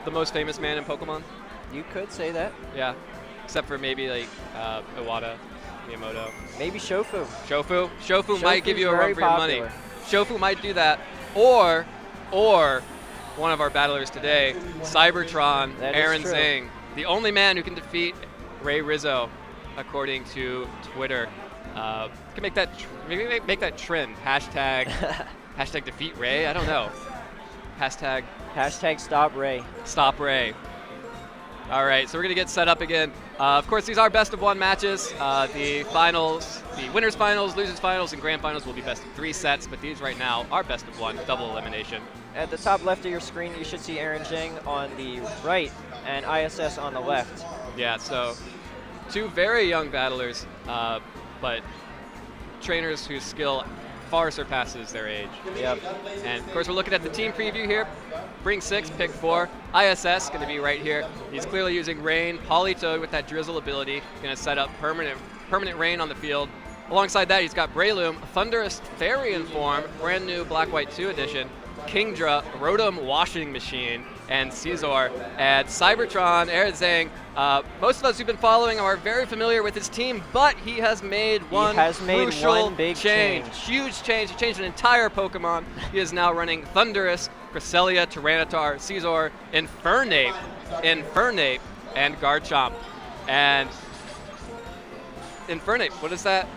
the most famous man in Pokemon. You could say that. Yeah, except for maybe like Iwata, Miyamoto. Maybe Shofu. Shofu might give Shofu's you a run very for your money. popular. Shofu might do that, or one of our battlers today, Cybertron, That is Aaron true. Zing, the only man who can defeat Ray Rizzo, according to Twitter. Can make that maybe make that trend. Hashtag defeat Ray. I don't know. Hashtag Stop Ray. stop Ray. All right, so we're going to get set up again. Of course, these are best of 1 matches. The finals, the winners finals, losers finals, and grand finals will be best of 3 sets, but these right now are best of 1, double elimination. At the top left of your screen, you should see Aaron Jing on the right and ISS on the left. Yeah, so 2 very young battlers, but trainers whose skill far surpasses their age. Yep. And of course, we're looking at the team preview here. Bring 6, pick 4. ISS going to be right here. He's clearly using Rain. Politoed with that Drizzle ability, going to set up permanent Rain on the field. Alongside that, he's got Breloom, Thundurus Therian form, brand new Black-White 2 edition, Kingdra, Rotom Washing Machine, and Caesar. And Cybertron, Aaron Zhang, most of us who've been following him are very familiar with his team, but he has made one crucial big change. Huge change. He changed an entire Pokemon. He is now running Thundurus, Cresselia, Tyranitar, Caesar, Infernape, and Garchomp. And Infernape, what is that?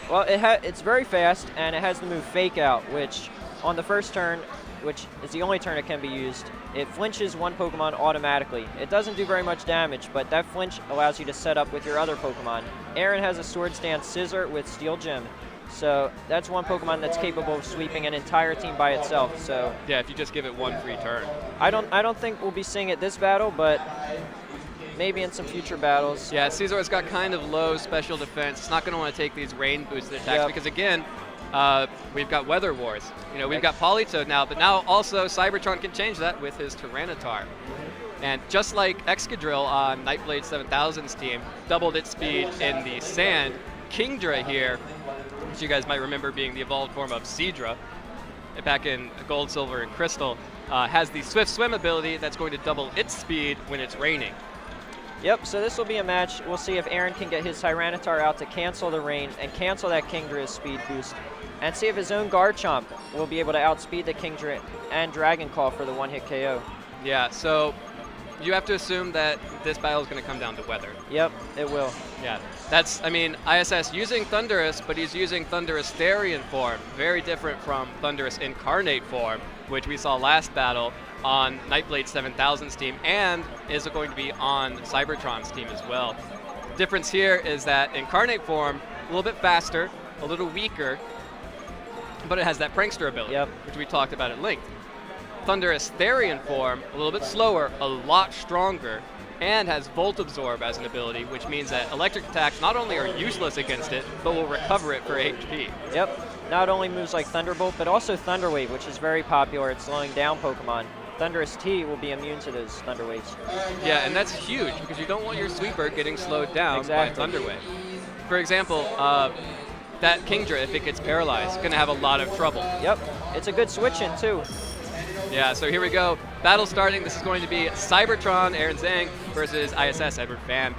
Well, it's very fast, and it has the move Fake Out, which on the first turn, which is the only turn it can be used, it flinches one Pokemon automatically. It doesn't do very much damage, but that flinch allows you to set up with your other Pokemon. Aaron has a Swords Dance Scissor with Steel Gem, so that's one Pokemon that's capable of sweeping an entire team by itself. So yeah, if you just give it 1 free turn. I don't think we'll be seeing it this battle, but maybe in some future battles. Yeah, Caesar's got kind of low special defense. It's not going to want to take these rain boosted attacks because again, we've got Weather Wars. You know, we've got Politoed now, but now also Cybertron can change that with his Tyranitar. And just like Excadrill on Nightblade 7000's team, doubled its speed in the sand, Kingdra here, which you guys might remember being the evolved form of Seadra back in Gold, Silver, and Crystal, has the Swift Swim ability that's going to double its speed when it's raining. Yep, so this will be a match. We'll see if Aaron can get his Tyranitar out to cancel the rain and cancel that Kingdra's speed boost, and see if his own Garchomp will be able to outspeed the Kingdra and Dragon Claw for the one-hit KO. Yeah, so you have to assume that this battle is going to come down to weather. Yep, it will. Yeah, that's, I mean, ISS using Thundurus, but he's using Thundurus Therian form, very different from Thundurus Incarnate form, which we saw last battle on Nightblade 7000's team, and is going to be on Cybertron's team as well. Difference here is that Incarnate form, a little bit faster, a little weaker, but it has that Prankster ability, which we talked about at length. Thundurus Therian form, a little bit slower, a lot stronger, and has Volt Absorb as an ability, which means that electric attacks not only are useless against it, but will recover it for HP. Yep, not only moves like Thunderbolt, but also Thunder Wave, which is very popular at slowing down Pokemon. Thundurus T will be immune to those Thunder Waves. Yeah, and that's huge, because you don't want your sweeper getting slowed down by Thunder Wave. For example, that Kingdra, if it gets paralyzed, is going to have a lot of trouble. Yep, it's a good switch-in, too. Yeah, so here we go. Battle starting. This is going to be Cybertron, Aaron Zhang, versus ISS, Edward Fan.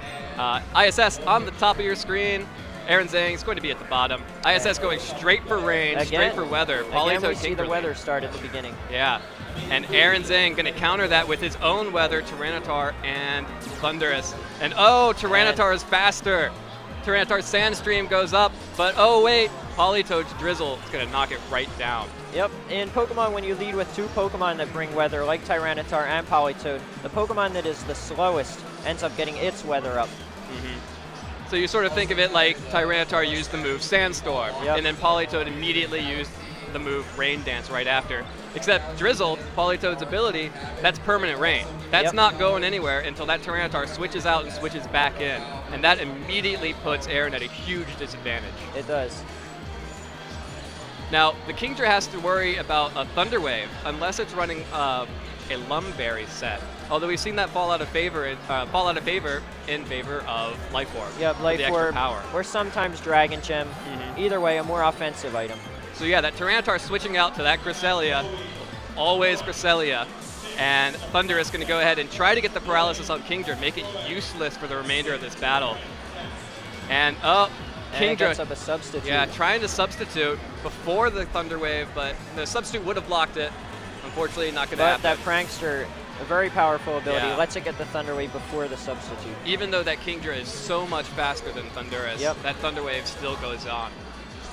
ISS on the top of your screen. Aaron Zhang is going to be at the bottom. ISS going straight for rain, straight for weather. Again, we see the weather start at the beginning. Yeah, and Aaron Zhang going to counter that with his own weather, Tyranitar and Thundurus. And oh, Tyranitar is faster. Tyranitar's Sandstream goes up, but oh wait, Politoed's Drizzle is going to knock it right down. Yep, in Pokemon, when you lead with 2 Pokemon that bring weather, like Tyranitar and Politoed, the Pokemon that is the slowest ends up getting its weather up. So you sort of think of it like Tyranitar used the move Sandstorm, and then Politoed immediately used the move Rain Dance right after. Except Drizzle, Politoed's ability, that's permanent rain. That's not going anywhere until that Tyranitar switches out and switches back in. And that immediately puts Aaron at a huge disadvantage. It does. Now, the Kingdra has to worry about a Thunder Wave unless it's running a Lumberry set. Although we've seen that fall out of favor in favor of Life Orb. Yep, Life Orb, power. or sometimes Dragon Gem. Either way, a more offensive item. So yeah, that Tyranitar switching out to that Cresselia, always Cresselia, And Thundurus going to go ahead and try to get the paralysis on Kingdra, make it useless for the remainder of this battle. And And it Kingdra gets up a substitute. yeah, trying to substitute before the Thunder Wave, but the substitute would have blocked it. Unfortunately, not going to happen. But that Prankster, a very powerful ability, Yeah. lets it get the Thunder Wave before the substitute. Even though that Kingdra is so much faster than Thundurus, that Thunder Wave still goes on.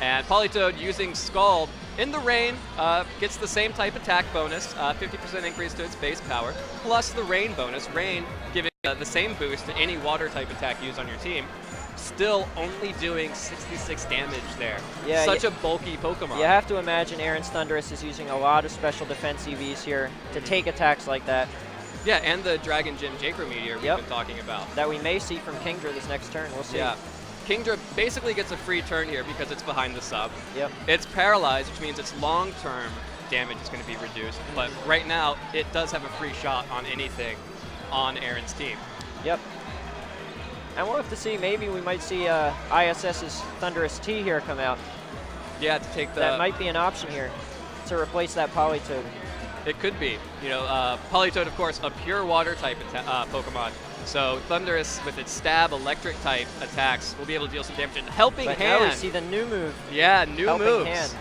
And Politoed using Scald in the rain gets the same type attack bonus, 50% increase to its base power, plus the rain bonus. Rain giving the same boost to any water type attack used on your team. Still only doing 66 damage there. Yeah, Such a bulky Pokemon. You have to imagine Aaron's Thundurus is using a lot of special defense EVs here to take attacks like that. Yeah, and the Dragon Gym Jaco Meteor we've been talking about. That we may see from Kingdra this next turn. We'll see. Yeah. Kingdra basically gets a free turn here because it's behind the sub. Yep. It's paralyzed, which means its long-term damage is going to be reduced. But right now, it does have a free shot on anything on Aaron's team. Yep. And we'll have to see. Maybe we might see ISS's Thundurus T here come out. Yeah, to take the... That might be an option here to replace that Politoed. It could be. You know, Politoed, of course, a pure water type Pokemon. So Thundurus, with its stab electric type attacks, will be able to deal some damage. And Helping But Hand. now we see the new move. Yeah, new Helping moves. Hand.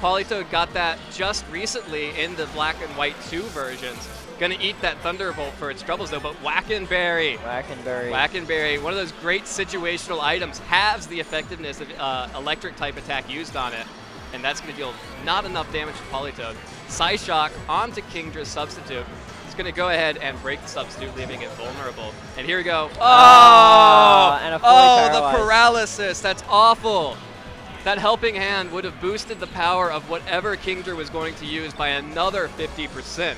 Politoed got that just recently in the Black and White 2 versions. Gonna eat that Thunderbolt for its troubles though, but Wackenberry. Wackenberry, one of those great situational items, halves the effectiveness of electric type attack used on it. And that's gonna deal not enough damage to Politoed. Psyshock onto Kingdra's substitute. It's gonna go ahead and break the substitute, leaving it vulnerable. And here we go. And a fully the paralyzed. paralysis, that's awful. That Helping Hand would have boosted the power of whatever Kingdra was going to use by another 50%.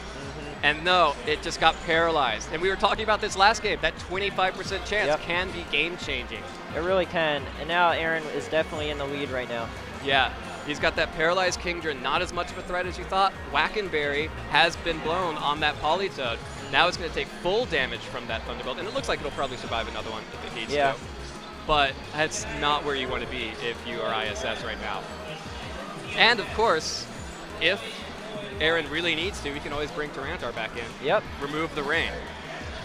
And no, it just got paralyzed. And we were talking about this last game. That 25% chance can be game-changing. It really can. And now Aaron is definitely in the lead right now. Yeah, he's got that paralyzed Kingdra, not as much of a threat as you thought. Wackenberry has been blown on that Politoed. Now it's going to take full damage from that Thunderbolt. And it looks like it'll probably survive another one if it needs to. But that's not where you want to be if you are ISS right now. And of course, if Aaron really needs to, he can always bring Tarantar back in. Yep. Remove the rain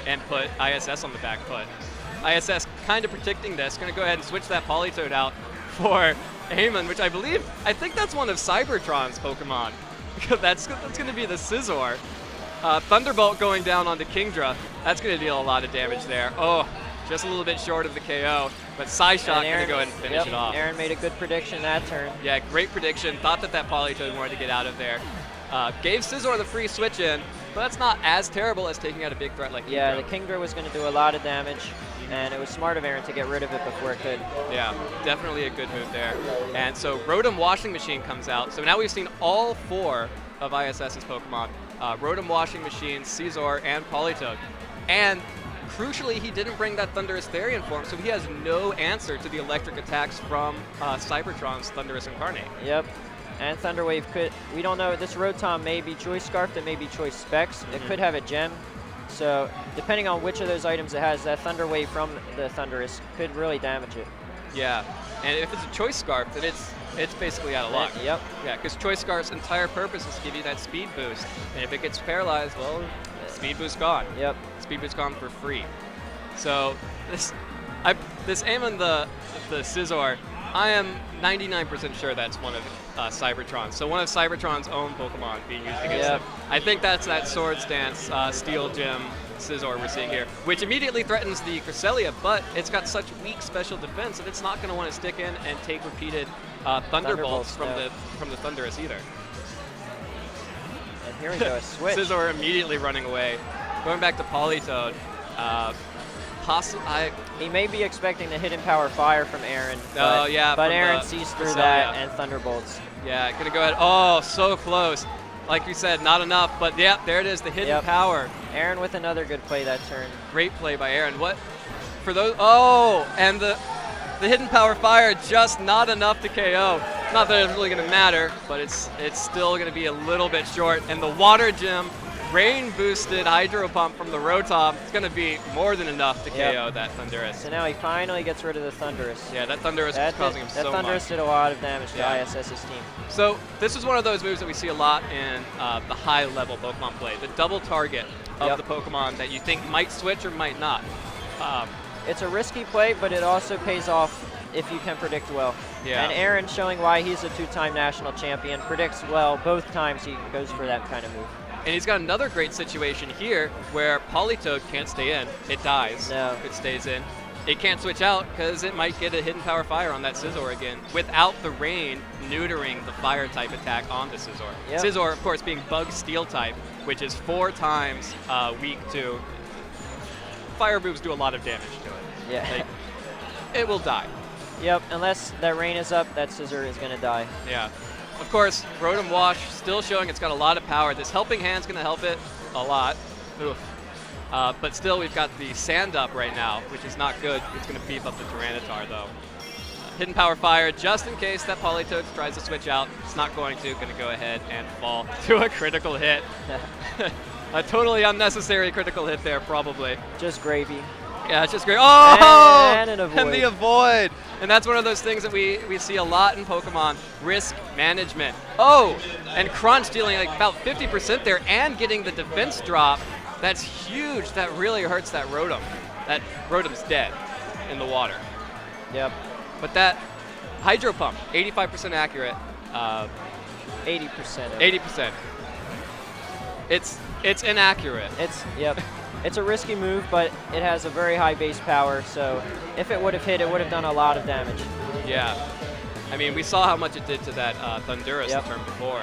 and put ISS on the back foot. ISS kind of predicting this, going to go ahead and switch that Politoed out for Amon, which I think that's one of Cybertron's Pokemon. that's going to be the Scizor. Thunderbolt going down onto Kingdra. That's going to deal a lot of damage there. Oh, just a little bit short of the KO, but Psyshock going to go ahead and finish it off. Aaron made a good prediction that turn. Yeah, great prediction. Thought that Politoed wanted to get out of there. Gave Scizor the free switch in, but that's not as terrible as taking out a big threat like Kingdra. Yeah, the Kingdra was going to do a lot of damage, and it was smart of Aaron to get rid of it before it could. Yeah, definitely a good move there. And so Rotom Washing Machine comes out. So now we've seen all 4 of ISS's Pokemon. Rotom Washing Machine, Scizor, and Politoed. And crucially, he didn't bring that Thundurus Therian form, so he has no answer to the electric attacks from Cybertron's Thundurus Incarnate. Yep. And Thunder Wave could, we don't know, this Rotom may be Choice Scarf, it may be Choice Specs. It could have a gem. So depending on which of those items it has, that Thunder Wave from the Thundurus could really damage it. Yeah, and if it's a Choice Scarf, then it's basically out of luck. Yep. Yeah, because Choice Scarf's entire purpose is to give you that speed boost. And if it gets paralyzed, well, speed boost gone. Yep. Speed boost gone for free. So this Amon the Scizor, I am 99% sure that's one of Cybertron's. So one of Cybertron's own Pokemon being used against him. I think that's that Swords Dance Steel Gem Scizor we're seeing here, which immediately threatens the Cresselia, but it's got such weak special defense that it's not going to want to stick in and take repeated Thunderbolts from the Thundurus either. And here we go, a switch. Scizor immediately running away. Going back to Politoed. He may be expecting the Hidden Power Fire from Aaron, but Aaron sees through that and Thunderbolts. Yeah, gonna go ahead. Oh, so close. Like we said, not enough, but yeah, there it is, the Hidden Power. Aaron with another good play that turn. Great play by Aaron. What for those? Oh, and the Hidden Power Fire just not enough to KO. Not that it's really gonna matter, but it's still gonna be a little bit short. And the Water Gem rain boosted Hydro Pump from the Rotom. It's going to be more than enough to KO that Thundurus. So now he finally gets rid of the Thundurus. Yeah, that Thundurus was causing him so much. That Thundurus did a lot of damage to ISS's team. So this is one of those moves that we see a lot in the high-level Pokemon play. The double target of the Pokemon that you think might switch or might not. It's a risky play, but it also pays off if you can predict well. Yeah. And Aaron, showing why he's a 2-time national champion, predicts well both times he goes for that kind of move. And he's got another great situation here where Politoed can't stay in. It dies. No. It stays in. It can't switch out because it might get a Hidden Power Fire on that Scizor again without the rain neutering the fire type attack on the Scizor. Yep. Scizor, of course, being Bug Steel type, which is 4 times weak to fire moves, do a lot of damage to it. Yeah. Like, it will die. Yep, unless that rain is up, that Scizor is going to die. Yeah. Of course, Rotom Wash still showing it's got a lot of power. This Helping Hand's going to help it a lot. Oof. But still, we've got the Sand Up right now, which is not good. It's going to beef up the Tyranitar, though. Hidden Power Fire, just in case that Politoed tries to switch out. It's not going to. Going to go ahead and fall to a critical hit. A totally unnecessary critical hit there, probably. Just gravy. Yeah, it's just great. Oh! And an avoid. And the avoid. And that's one of those things that we see a lot in Pokemon, risk management. Oh, and Crunch dealing like about 50% there and getting the defense drop. That's huge. That really hurts that Rotom. That Rotom's dead in the water. Yep. But that Hydro Pump, 85% accurate. 80%. 80%. It's inaccurate. Yep. It's a risky move, but it has a very high base power, so if it would have hit, it would have done a lot of damage. Yeah. I mean, we saw how much it did to that Thundurus the turn before.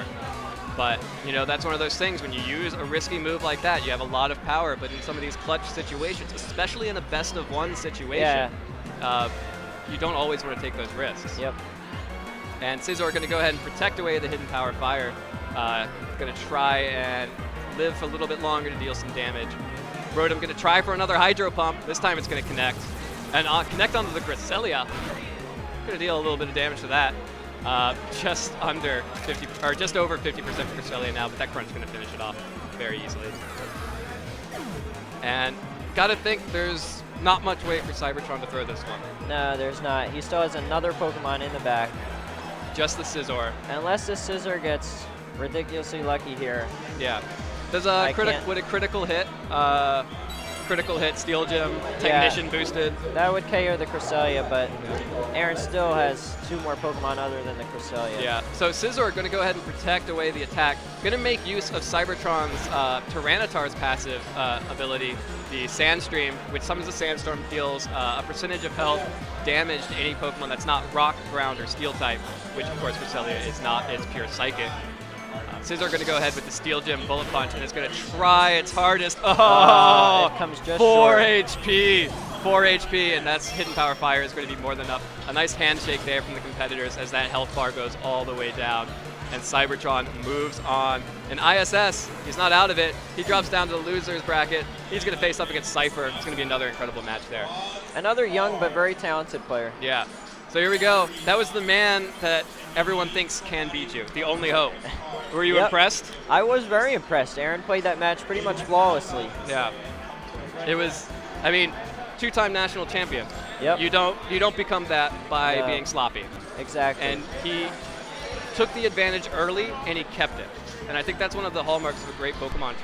But, you know, that's one of those things. When you use a risky move like that, you have a lot of power, but in some of these clutch situations, especially in a best-of-1 situation, you don't always want to take those risks. Yep. And Scizor going to go ahead and protect away the Hidden Power Fire. Going to try and live for a little bit longer to deal some damage. Rotom going to try for another Hydro Pump. This time it's going to connect. And connect onto the Cresselia. Going to deal a little bit of damage to that. Just under 50, or just over 50% for Cresselia now, but that Crunch is going to finish it off very easily. And got to think there's not much weight for Cybertron to throw this one. No, there's not. He still has another Pokemon in the back. Just the Scizor. Unless the Scizor gets ridiculously lucky here. Yeah. Does would a critical hit Steel Gem, Technician boosted? That would KO the Cresselia, but Aaron still has 2 more Pokemon other than the Cresselia. Yeah, so Scizor going to go ahead and protect away the attack. Going to make use of Cybertron's Tyranitar's passive ability, the Sandstream, which summons a Sandstorm, deals a percentage of health damage to any Pokemon that's not Rock, Ground, or Steel type, which of course Cresselia is not, it's pure Psychic. Scizor going to go ahead with the Steel Gem Bullet Punch, and it's going to try its hardest. Oh, it comes just 4 short. HP. 4 HP, and that's Hidden Power Fire is going to be more than enough. A nice handshake there from the competitors as that health bar goes all the way down. And Cybertron moves on. And ISS, he's not out of it. He drops down to the loser's bracket. He's going to face up against Cypher. It's going to be another incredible match there. Another young but very talented player. Yeah. So here we go. That was the man that everyone thinks can beat you. The only hope. Were you impressed? I was very impressed. Aaron played that match pretty much flawlessly. Yeah. It was, I mean, 2-time national champion. Yep. You don't become that by being sloppy. Exactly. And he took the advantage early and he kept it. And I think that's one of the hallmarks of a great Pokemon